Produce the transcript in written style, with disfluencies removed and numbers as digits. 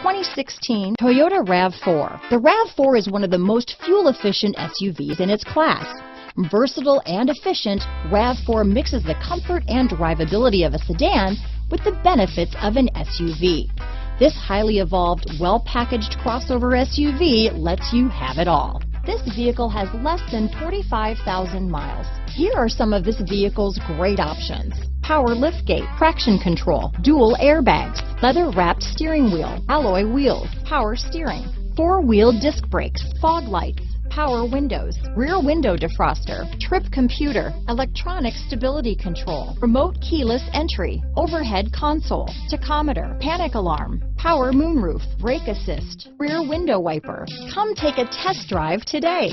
2016 Toyota RAV4. The RAV4 is one of the most fuel-efficient SUVs in its class. Versatile and efficient, RAV4 mixes the comfort and drivability of a sedan with the benefits of an SUV. This highly evolved, well-packaged crossover SUV lets you have it all. This vehicle has less than 45,000 miles. Here are some of this vehicle's great options: power liftgate, traction control, dual airbags, leather-wrapped steering wheel, alloy wheels, power steering, four-wheel disc brakes, fog lights, power windows, rear window defroster, trip computer, electronic stability control, remote keyless entry, overhead console, tachometer, panic alarm, power moonroof, brake assist, rear window wiper. Come take a test drive today.